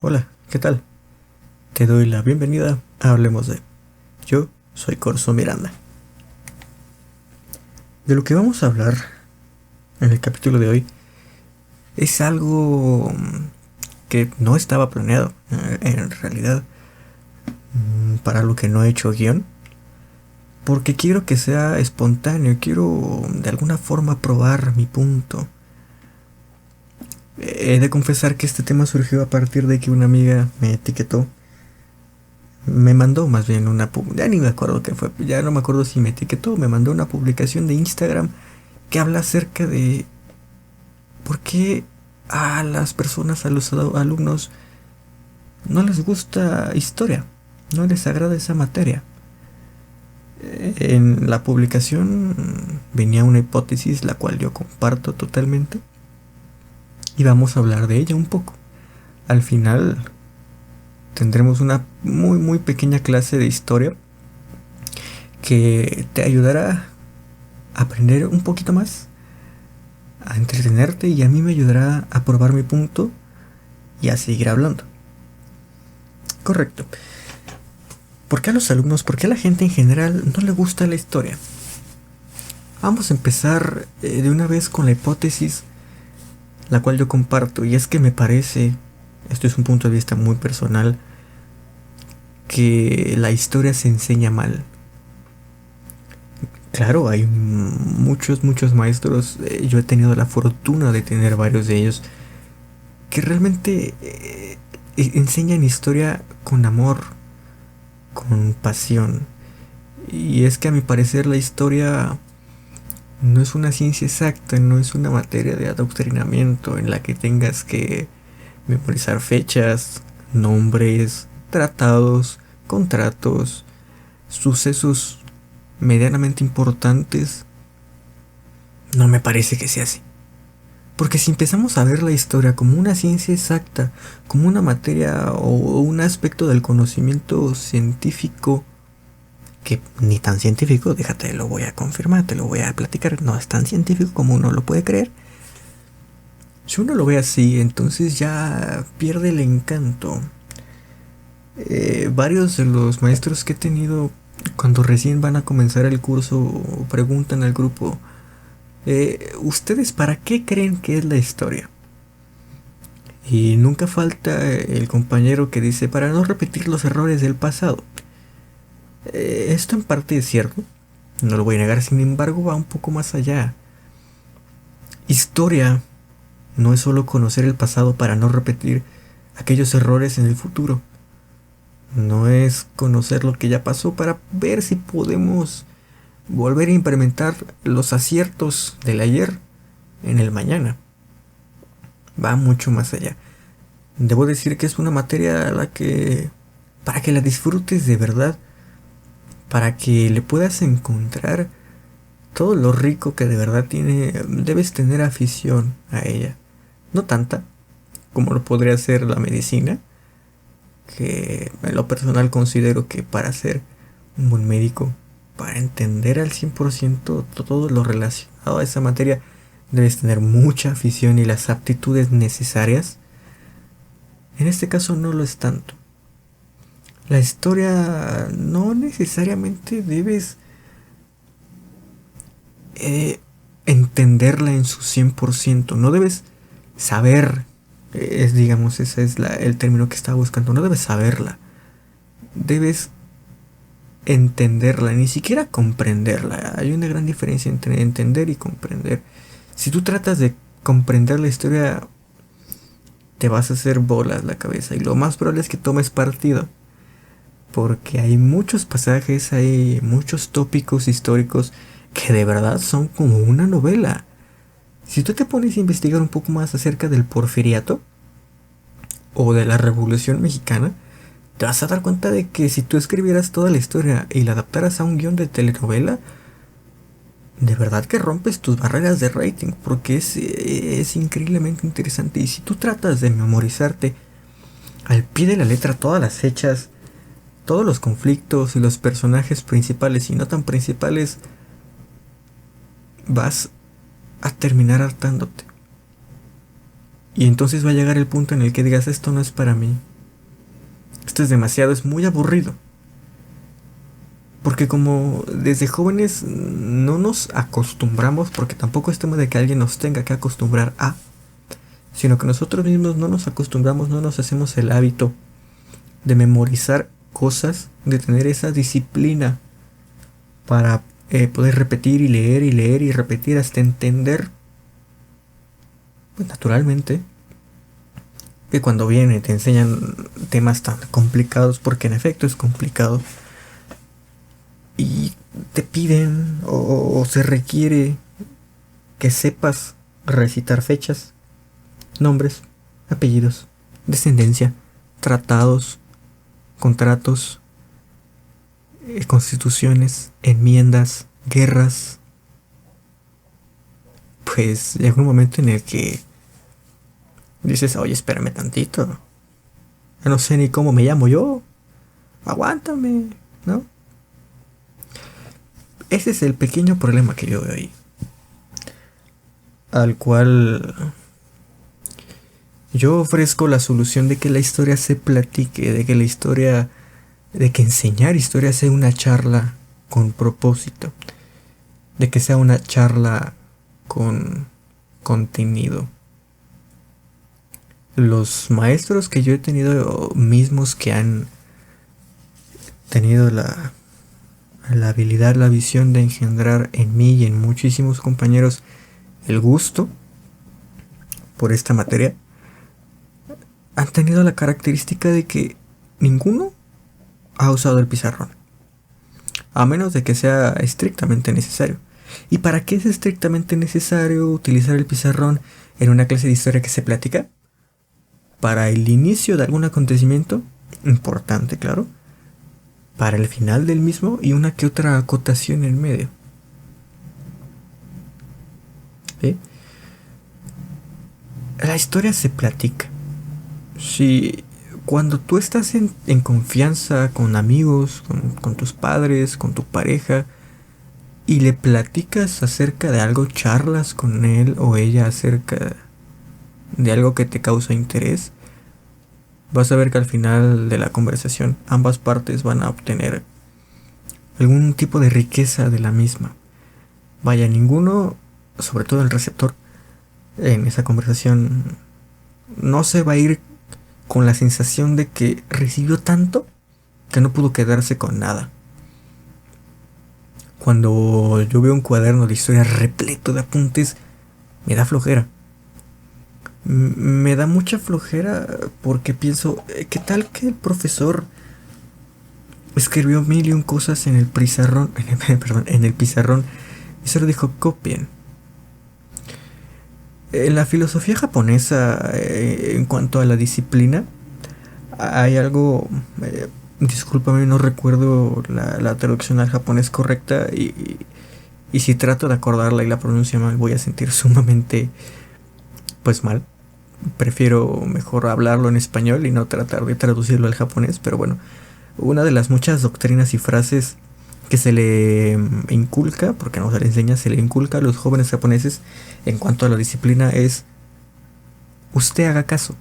Hola, ¿qué tal? Te doy la bienvenida a Hablemos de. Yo soy Corso Miranda. De lo que vamos a hablar en el capítulo de hoy es algo que no estaba planeado, en realidad, para lo que no he hecho guión, porque quiero que sea espontáneo, quiero de alguna forma probar mi punto. He de confesar que este tema surgió a partir de que una amiga me etiquetó. Me mandó más bien ya ni me acuerdo qué fue, ya no me acuerdo si me etiquetó, me mandó una publicación de Instagram que habla acerca de por qué a las personas, a los alumnos, no les gusta historia, no les agrada esa materia. En la publicación venía una hipótesis la cual yo comparto totalmente y vamos a hablar de ella un poco. Al final tendremos una muy pequeña clase de historia que te ayudará a aprender un poquito más, a entretenerte y a mí me ayudará a probar mi punto y a seguir hablando. Correcto. ¿Por qué a los alumnos, por qué a la gente en general no le gusta la historia? Vamos a empezar de una vez con la hipótesis la cual yo comparto, y es que me parece, esto es un punto de vista muy personal, que la historia se enseña mal. Claro, hay muchos maestros, yo he tenido la fortuna de tener varios de ellos, que realmente enseñan historia con amor, con pasión. Y es que a mi parecer la historia no es una ciencia exacta, no es una materia de adoctrinamiento en la que tengas que memorizar fechas, nombres, tratados, contratos, sucesos medianamente importantes. No me parece que sea así. Porque si empezamos a ver la historia como una ciencia exacta, como una materia o un aspecto del conocimiento científico, que ni tan científico, déjate, lo voy a confirmar, te lo voy a platicar, no es tan científico como uno lo puede creer. Si uno lo ve así, entonces ya pierde el encanto. Varios de los maestros que he tenido cuando recién van a comenzar el curso preguntan al grupo, ¿ustedes para qué creen que es la historia? Y nunca falta el compañero que dice, para no repetir los errores del pasado. Esto en parte es cierto, no lo voy a negar, sin embargo va un poco más allá. Historia no es solo conocer el pasado para no repetir aquellos errores en el futuro. No es conocer lo que ya pasó para ver si podemos volver a implementar los aciertos del ayer en el mañana. Va mucho más allá. Debo decir que es una materia a la que, para que la disfrutes de verdad, para que le puedas encontrar todo lo rico que de verdad tiene, debes tener afición a ella. No tanta como lo podría ser la medicina, que en lo personal considero que para ser un buen médico, para entender al 100% todo lo relacionado a esa materia, debes tener mucha afición y las aptitudes necesarias. En este caso no lo es tanto. La historia no necesariamente debes eh, entenderla en su 100%. No debes saber, digamos, ese es el término que estaba buscando. No debes saberla. Debes entenderla, ni siquiera comprenderla. Hay una gran diferencia entre entender y comprender. Si tú tratas de comprender la historia, te vas a hacer bolas la cabeza y lo más probable es que tomes partido. Porque hay muchos pasajes, hay muchos tópicos históricos que de verdad son como una novela. Si tú te pones a investigar un poco más acerca del porfiriato o de la Revolución Mexicana, te vas a dar cuenta de que si tú escribieras toda la historia y la adaptaras a un guión de telenovela, de verdad que rompes tus barreras de rating, porque es increíblemente interesante. Y si tú tratas de memorizarte al pie de la letra todas las fechas, todos los conflictos y los personajes principales y no tan principales, vas a terminar hartándote. Y entonces va a llegar el punto en el que digas, esto no es para mí. Esto es demasiado, es muy aburrido. Porque como desde jóvenes no nos acostumbramos, porque tampoco es tema de que alguien nos tenga que acostumbrar a, sino que nosotros mismos no nos acostumbramos, no nos hacemos el hábito de memorizar cosas, de tener esa disciplina para poder repetir y leer y leer y repetir hasta entender, pues naturalmente, que cuando vienen y te enseñan temas tan complicados, porque en efecto es complicado, y te piden o se requiere que sepas recitar fechas, nombres, apellidos, descendencia, tratados, contratos, constituciones, enmiendas, guerras, pues llega un momento en el que dices, oye, espérame tantito, ya no sé ni cómo me llamo yo, aguántame, ¿no? Ese es el pequeño problema que yo veo ahí, al cual yo ofrezco la solución de que la historia se platique, de que enseñar historia sea una charla con propósito, de que sea una charla con contenido. Los maestros que yo he tenido mismos que han tenido la habilidad, la visión de engendrar en mí y en muchísimos compañeros el gusto por esta materia, han tenido la característica de que ninguno ha usado el pizarrón, a menos de que sea estrictamente necesario. ¿Y para qué es estrictamente necesario utilizar el pizarrón en una clase de historia que se platica? Para el inicio de algún acontecimiento importante, claro, para el final del mismo y una que otra acotación en medio. ¿Sí? La historia se platica. Si cuando tú estás en confianza con amigos, con tus padres, con tu pareja, y le platicas acerca de algo, charlas con él o ella acerca de algo que te causa interés, vas a ver que al final de la conversación ambas partes van a obtener algún tipo de riqueza de la misma. Vaya, ninguno, sobre todo el receptor, en esa conversación no se va a ir con la sensación de que recibió tanto que no pudo quedarse con nada. Cuando yo veo un cuaderno de historia repleto de apuntes, me da flojera. Me da mucha flojera porque pienso, ¿qué tal que el profesor escribió mil y un cosas en el pizarrón, en el pizarrón y solo dijo copien? En la filosofía japonesa, en cuanto a la disciplina, hay algo, discúlpame, no recuerdo la traducción al japonés correcta y si trato de acordarla y la pronuncio mal voy a sentir sumamente, pues mal. Prefiero mejor hablarlo en español y no tratar de traducirlo al japonés, pero bueno, una de las muchas doctrinas y frases que se le inculca, porque no se le enseña, se le inculca a los jóvenes japoneses en cuanto a la disciplina es: usted haga caso.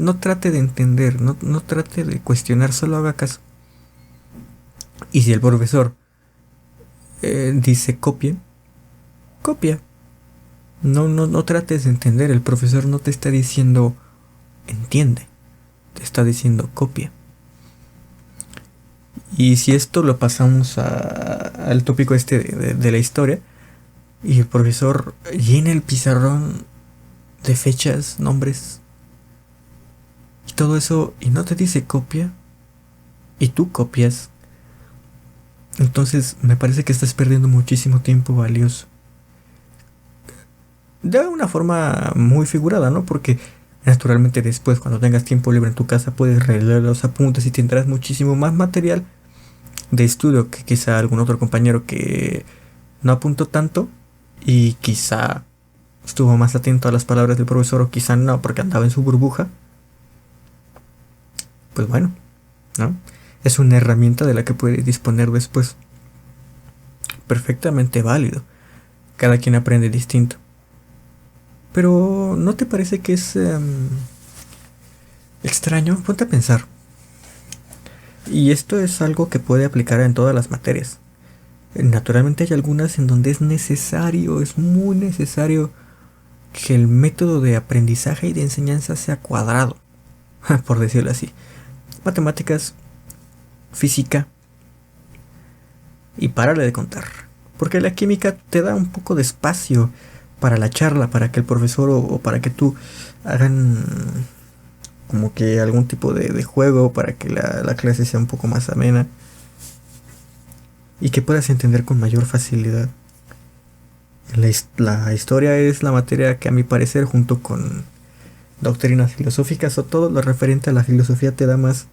No trate de entender, no trate de cuestionar, solo haga caso. Y si el profesor dice copien, copia. No trates de entender, el profesor no te está diciendo entiende, te está diciendo copia. Y si esto lo pasamos al tópico este de la historia, y el profesor llena el pizarrón de fechas, nombres, y todo eso, y no te dice copia, y tú copias, entonces me parece que estás perdiendo muchísimo tiempo valioso. De una forma muy figurada, ¿no? Porque naturalmente después, cuando tengas tiempo libre en tu casa, puedes releer los apuntes y tendrás muchísimo más material de estudio que quizá algún otro compañero que no apuntó tanto y quizá estuvo más atento a las palabras del profesor o quizá no porque andaba en su burbuja. Pues bueno, ¿no? Es una herramienta de la que puedes disponer después. Perfectamente válido. Cada quien aprende distinto. Pero ¿no te parece que es extraño? Ponte a pensar. Y esto es algo que puede aplicar en todas las materias. Naturalmente hay algunas en donde es necesario, es muy necesario que el método de aprendizaje y de enseñanza sea cuadrado, por decirlo así. Matemáticas, física y párale de contar. Porque la química te da un poco de espacio para la charla, para que el profesor o para que tú hagan como que algún tipo de juego para que la clase sea un poco más amena y que puedas entender con mayor facilidad. La historia es la materia que a mi parecer junto con doctrinas filosóficas o todo lo referente a la filosofía te da más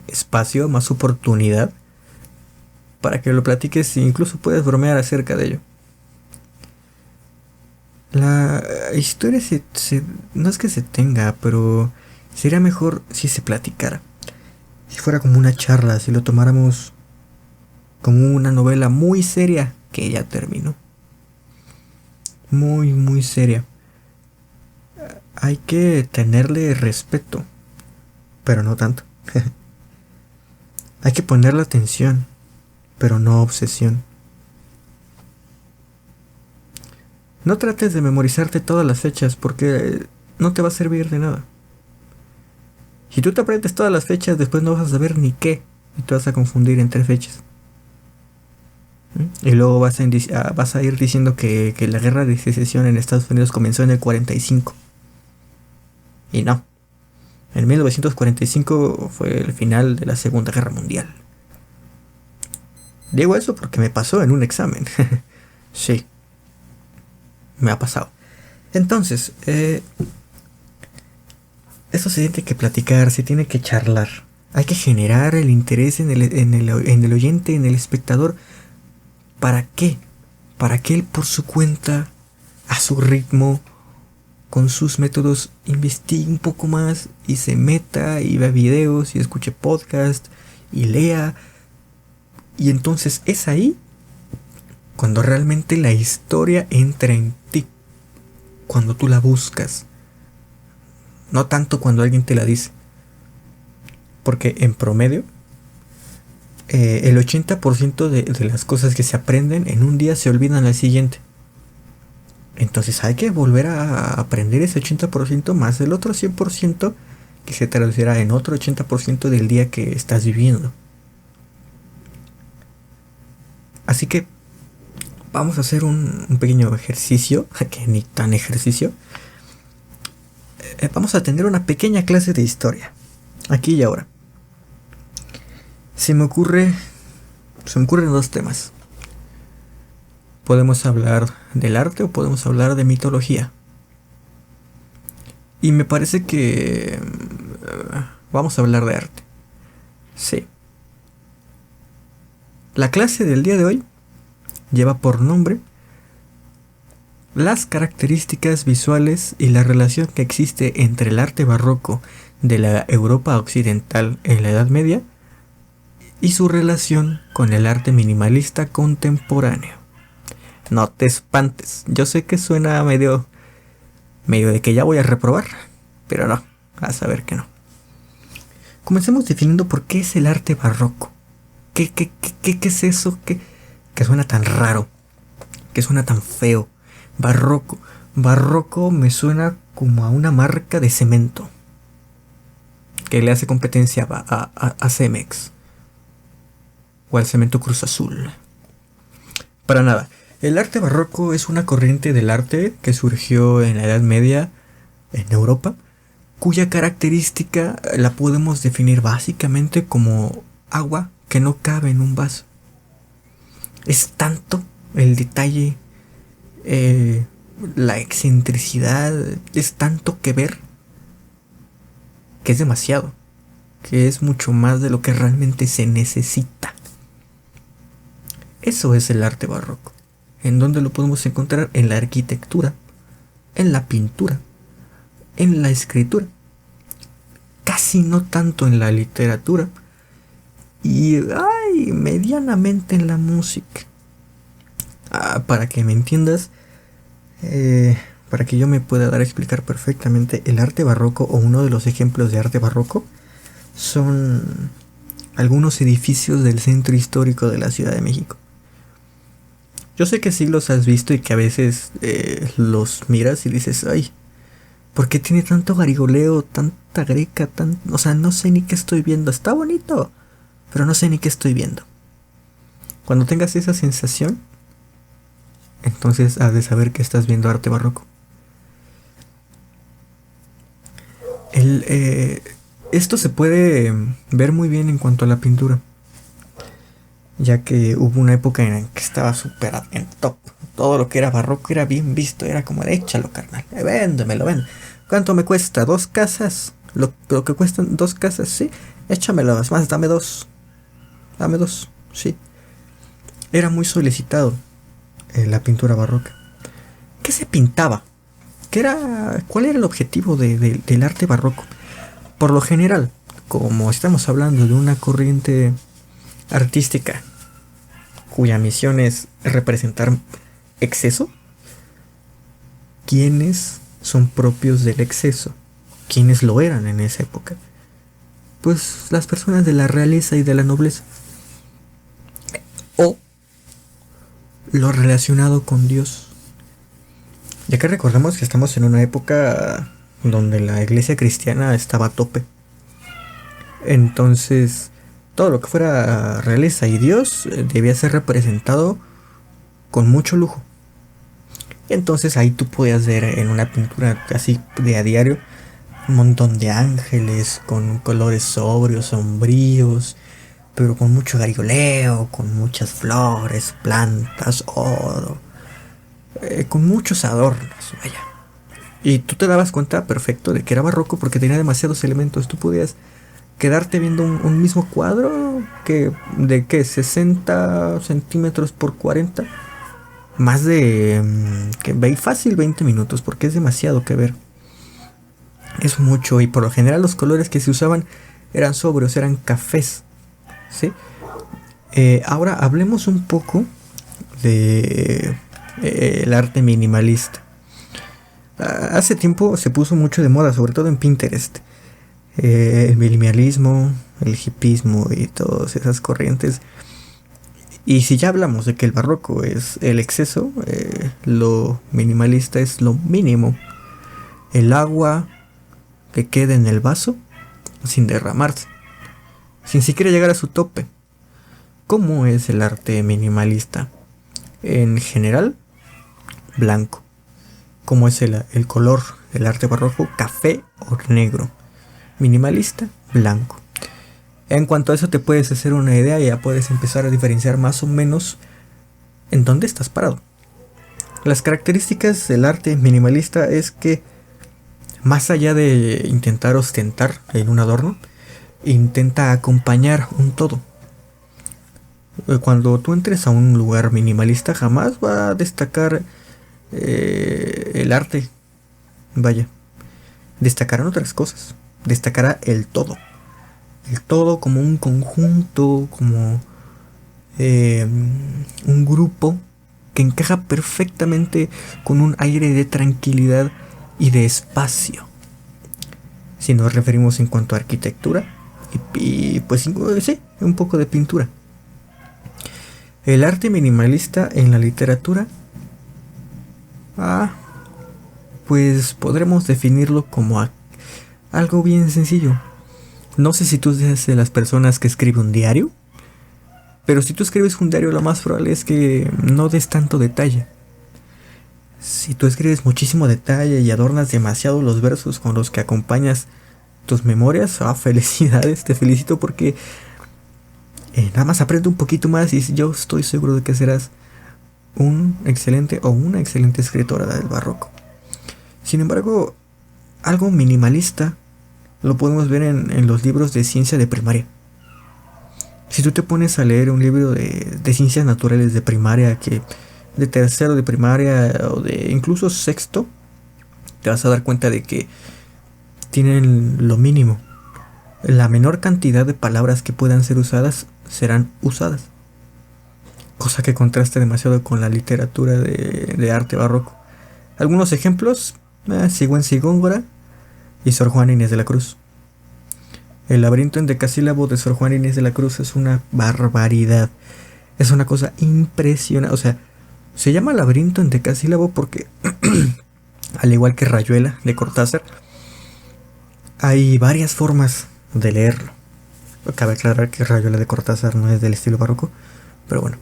espacio, más oportunidad para que lo platiques e incluso puedes bromear acerca de ello. La historia no es que se tenga, pero sería mejor si se platicara. Si fuera como una charla, si lo tomáramos como una novela muy seria que ya terminó. Muy, muy seria. Hay que tenerle respeto, pero no tanto. Hay que ponerle atención, pero no obsesión. No trates de memorizarte todas las fechas porque no te va a servir de nada. Si tú te aprendes todas las fechas, después no vas a saber ni qué y te vas a confundir entre fechas. Y luego vas a ir diciendo que la guerra de secesión en Estados Unidos comenzó en el 45. Y no. En 1945 fue el final de la Segunda Guerra Mundial. Digo eso porque me pasó en un examen. Sí. Me ha pasado. Entonces, eso se tiene que platicar, se tiene que charlar. Hay que generar el interés en el oyente, en el espectador. ¿Para qué? Para que él por su cuenta, a su ritmo, con sus métodos, investigue un poco más y se meta y vea videos y escuche podcast y lea. Y entonces es ahí cuando realmente la historia entra en ti, cuando tú la buscas, no tanto cuando alguien te la dice. Porque en promedio, el 80% de las cosas que se aprenden en un día se olvidan al siguiente. Entonces hay que volver a aprender ese 80% más el otro 100% que se traducirá en otro 80% del día que estás viviendo. Así que vamos a hacer un pequeño ejercicio, que ni tan ejercicio. Vamos a tener una pequeña clase de historia, aquí y ahora. Se me ocurren dos temas. Podemos hablar del arte o podemos hablar de mitología. Y me parece que vamos a hablar de arte. Sí. La clase del día de hoy lleva por nombre las características visuales y la relación que existe entre el arte barroco de la Europa occidental en la Edad Media y su relación con el arte minimalista contemporáneo. No te espantes, yo sé que suena medio de que ya voy a reprobar, pero no, a saber que no. Comencemos definiendo por qué es el arte barroco. ¿Qué es eso que suena tan raro? Que suena tan feo. Barroco. Barroco me suena como a una marca de cemento que le hace competencia a Cemex o al Cemento Cruz Azul. Para nada. El arte barroco es una corriente del arte que surgió en la Edad Media en Europa, cuya característica la podemos definir básicamente como agua que no cabe en un vaso. Es tanto el detalle, la excentricidad, es tanto que ver, que es demasiado, que es mucho más de lo que realmente se necesita. Eso es el arte barroco. ¿En dónde lo podemos encontrar? En la arquitectura, en la pintura, en la escritura, casi no tanto en la literatura y medianamente en la música. Para que me entiendas, para que yo me pueda dar a explicar perfectamente el arte barroco, o uno de los ejemplos de arte barroco, son algunos edificios del centro histórico de la Ciudad de México. Yo sé que sí los has visto y que a veces los miras y dices, ay, ¿por qué tiene tanto garigoleo, tanta greca, o sea, no sé ni qué estoy viendo? Está bonito, pero no sé ni qué estoy viendo. Cuando tengas esa sensación, entonces has de saber que estás viendo arte barroco. Esto se puede ver muy bien en cuanto a la pintura, ya que hubo una época en la que estaba súper en top. Todo lo que era barroco era bien visto, era como de échalo, carnal, véndemelo, ven. ¿Cuánto me cuesta? ¿2 casas? Lo que cuestan 2 casas, sí, échamelo, es más, dame dos, sí. Era muy solicitado la pintura barroca. ¿Qué se pintaba? ¿Cuál era el objetivo del arte barroco? Por lo general, como estamos hablando de una corriente artística cuya misión es representar exceso, ¿quiénes son propios del exceso? ¿Quiénes lo eran en esa época? Pues las personas de la realeza y de la nobleza. O lo relacionado con Dios. Ya que recordemos que estamos en una época donde la iglesia cristiana estaba a tope. Entonces, todo lo que fuera realeza y Dios debía ser representado con mucho lujo. Entonces ahí tú podías ver en una pintura casi de a diario un montón de ángeles con colores sobrios, sombríos, pero con mucho garigoleo, con muchas flores, plantas, oro, con muchos adornos, vaya. Y tú te dabas cuenta perfecto de que era barroco porque tenía demasiados elementos. Tú podías quedarte viendo un mismo cuadro de 60 centímetros por 40. Más de fácil 20 minutos, porque es demasiado que ver. Es mucho, y por lo general los colores que se usaban eran sobrios, eran cafés, ¿sí? Ahora hablemos un poco de el arte minimalista. Hace tiempo se puso mucho de moda, sobre todo en Pinterest. El minimalismo, el hipismo y todas esas corrientes. Y si ya hablamos de que el barroco es el exceso, lo minimalista es lo mínimo. El agua que quede en el vaso sin derramarse, sin siquiera llegar a su tope. ¿Cómo es el arte minimalista? En general, blanco. ¿Cómo es el color del arte barroco? Café o negro. Minimalista, blanco. En cuanto a eso te puedes hacer una idea y ya puedes empezar a diferenciar más o menos en dónde estás parado. Las características del arte minimalista es que, más allá de intentar ostentar en un adorno, intenta acompañar un todo. Cuando tú entres a un lugar minimalista jamás va a destacar el arte. Vaya, destacarán otras cosas. Destacará el todo. El todo como un conjunto, como un grupo que encaja perfectamente con un aire de tranquilidad y de espacio. Si nos referimos en cuanto a arquitectura y pues sí, un poco de pintura. El arte minimalista en la literatura, pues podremos definirlo como algo bien sencillo. No sé si tú eres de las personas que escribe un diario, pero si tú escribes un diario, lo más probable es que no des tanto detalle. Si tú escribes muchísimo detalle y adornas demasiado los versos con los que acompañas tus memorias, felicidades, te felicito porque nada más aprende un poquito más y yo estoy seguro de que serás un excelente o una excelente escritora del barroco. Sin embargo, algo minimalista lo podemos ver en los libros de ciencia de primaria. Si tú te pones a leer un libro de ciencias naturales de primaria, que de tercero de primaria o de incluso sexto, te vas a dar cuenta de que tienen lo mínimo. La menor cantidad de palabras que puedan ser usadas serán usadas. Cosa que contrasta demasiado con la literatura de arte barroco. Algunos ejemplos, Sigüenza y Góngora y Sor Juana Inés de la Cruz. El laberinto en decasílabo de Sor Juana Inés de la Cruz es una barbaridad. Es una cosa impresionante. O sea, se llama laberinto en decasílabo porque, al igual que Rayuela de Cortázar, hay varias formas de leerlo. Cabe aclarar que Rayuela de Cortázar no es del estilo barroco, pero bueno,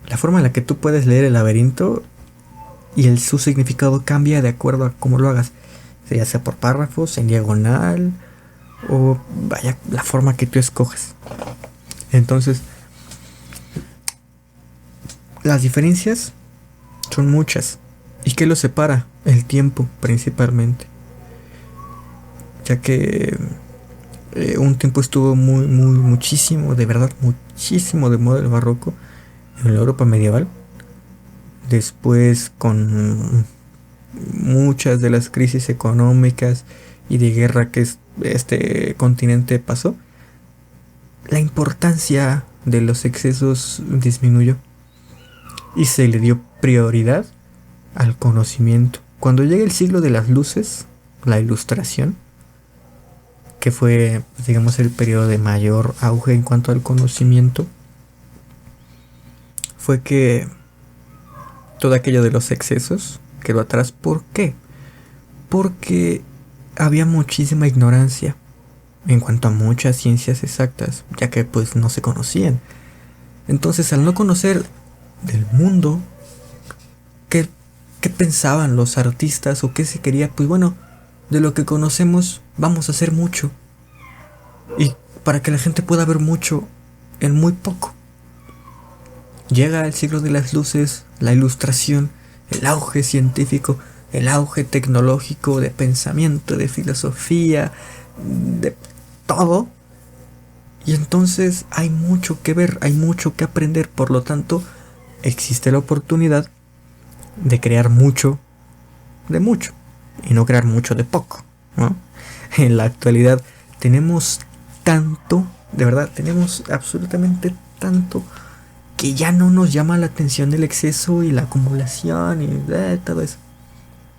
la forma en la que tú puedes leer el laberinto y su significado cambia de acuerdo a cómo lo hagas, ya sea por párrafos, en diagonal, o vaya, la forma que tú escoges. Entonces, las diferencias son muchas. ¿Y qué los separa? El tiempo, principalmente. Ya que un tiempo estuvo muchísimo, de verdad, muchísimo de moda el barroco en la Europa medieval. Después, con muchas de las crisis económicas y de guerra que este continente pasó, la importancia de los excesos disminuyó y se le dio prioridad al conocimiento. Cuando llega el siglo de las luces, la ilustración, que fue, digamos, el periodo de mayor auge en cuanto al conocimiento, fue que todo aquello de los excesos quedó atrás. ¿Por qué? Porque había muchísima ignorancia en cuanto a muchas ciencias exactas, ya que pues no se conocían. Entonces, al no conocer del mundo, ¿qué pensaban los artistas o qué se quería? Pues bueno, de lo que conocemos vamos a hacer mucho, y para que la gente pueda ver mucho en muy poco. Llega el siglo de las luces, la ilustración, el auge científico, el auge tecnológico, de pensamiento, de filosofía, de todo. Y entonces hay mucho que ver, hay mucho que aprender. Por lo tanto, existe la oportunidad de crear mucho de mucho y no crear mucho de poco, ¿no? En la actualidad tenemos tanto, de verdad, tenemos absolutamente tanto, que ya no nos llama la atención el exceso y la acumulación y todo eso.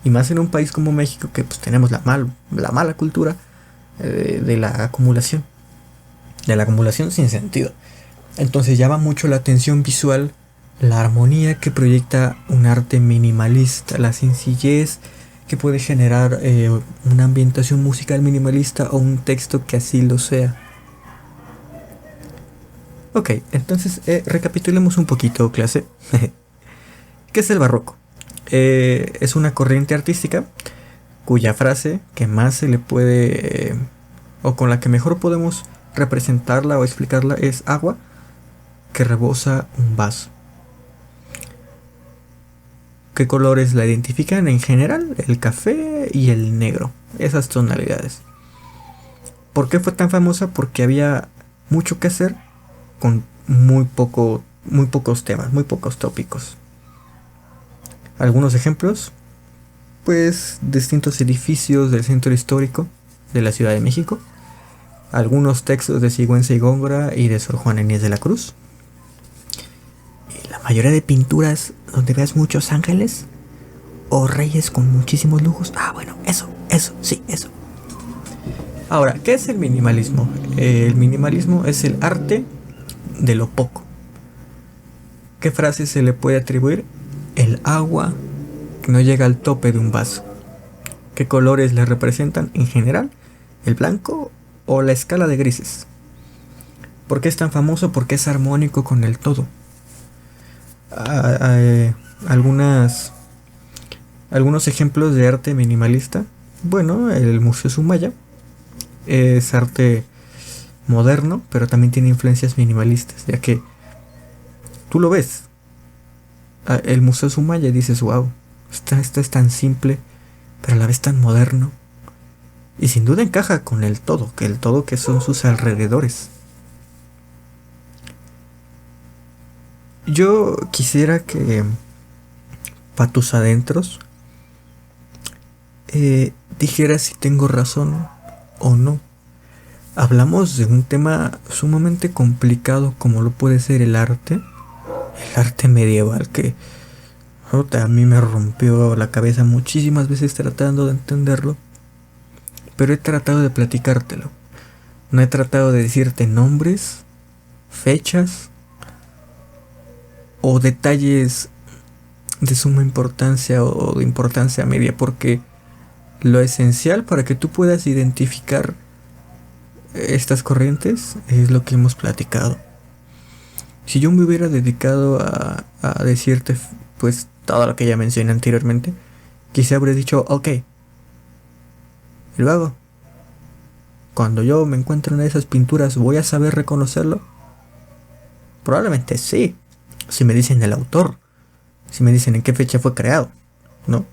Y más en un país como México, que pues tenemos la mala cultura de la acumulación. De la acumulación sin sentido. Entonces llama mucho la atención visual la armonía que proyecta un arte minimalista, la sencillez que puede generar una ambientación musical minimalista o un texto que así lo sea. Ok, entonces recapitulemos un poquito, clase. ¿Qué es el barroco? Es una corriente artística cuya frase que más se le puede, o con la que mejor podemos representarla o explicarla, es agua que rebosa un vaso. ¿Qué colores la identifican? En general, el café y el negro, esas tonalidades. ¿Por qué fue tan famosa? Porque había mucho que hacer con muy pocos temas, muy pocos tópicos. Algunos ejemplos, pues distintos edificios del centro histórico de la Ciudad de México, algunos textos de Sigüenza y Góngora y de Sor Juana Inés de la Cruz, y la mayoría de pinturas donde veas muchos ángeles o reyes con muchísimos lujos. Bueno, eso, sí, eso. Ahora, ¿qué es el minimalismo? El minimalismo es el arte de lo poco. ¿Qué frase se le puede atribuir? El agua que no llega al tope de un vaso. ¿Qué colores le representan? En general, el blanco o la escala de grises. ¿Por qué es tan famoso? Porque es armónico con el todo. Algunos ejemplos de arte minimalista. Bueno, el Museo Sumaya es arte moderno, pero también tiene influencias minimalistas, ya que tú lo ves, el Museo Sumaya, y dices, wow, esto es tan simple, pero a la vez tan moderno, y sin duda encaja con el todo que son sus alrededores. Yo quisiera que pa' tus adentros dijeras si tengo razón o no. Hablamos de un tema sumamente complicado como lo puede ser el arte medieval, que A mí me rompió la cabeza muchísimas veces tratando de entenderlo, pero he tratado de platicártelo. No he tratado de decirte nombres, fechas o detalles de suma importancia o de importancia media, porque lo esencial para que tú puedas identificar estas corrientes es lo que hemos platicado. Si yo me hubiera dedicado a decirte pues todo lo que ya mencioné anteriormente, quizá habría dicho, ok, y luego, cuando yo me encuentre una de esas pinturas, ¿voy a saber reconocerlo? Probablemente sí, si me dicen el autor, si me dicen en qué fecha fue creado, ¿no?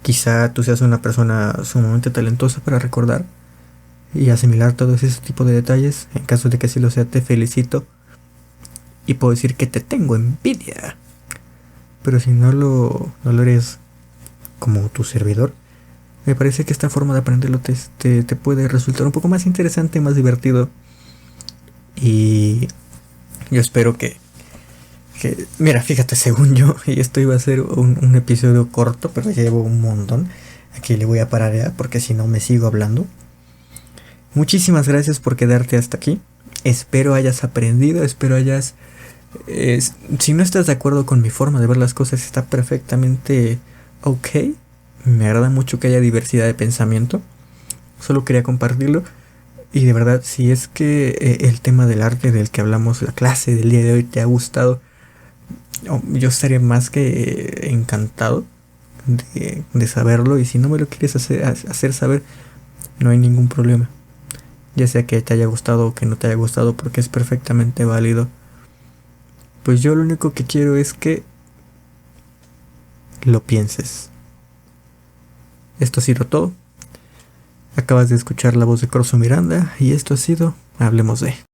Quizá tú seas una persona sumamente talentosa para recordar y asimilar todo ese tipo de detalles. En caso de que así lo sea, te felicito y puedo decir que te tengo envidia. Pero si no lo eres como tu servidor, me parece que esta forma de aprenderlo te puede resultar un poco más interesante, más divertido. Y yo espero que mira, fíjate, según yo, y esto iba a ser un episodio corto, pero ya llevo un montón. Aquí le voy a parar ya, porque si no me sigo hablando. Muchísimas gracias por quedarte hasta aquí. Espero hayas aprendido, espero hayas... si no estás de acuerdo con mi forma de ver las cosas, está perfectamente ok. Me agrada mucho que haya diversidad de pensamiento. Solo quería compartirlo. Y de verdad, si es que el tema del arte del que hablamos, la clase del día de hoy, te ha gustado, yo estaría más que encantado de saberlo. Y si no me lo quieres hacer saber, no hay ningún problema. Ya sea que te haya gustado o que no te haya gustado, porque es perfectamente válido. Pues yo lo único que quiero es que lo pienses. Esto ha sido todo. Acabas de escuchar la voz de Corso Miranda y esto ha sido Hablemos de...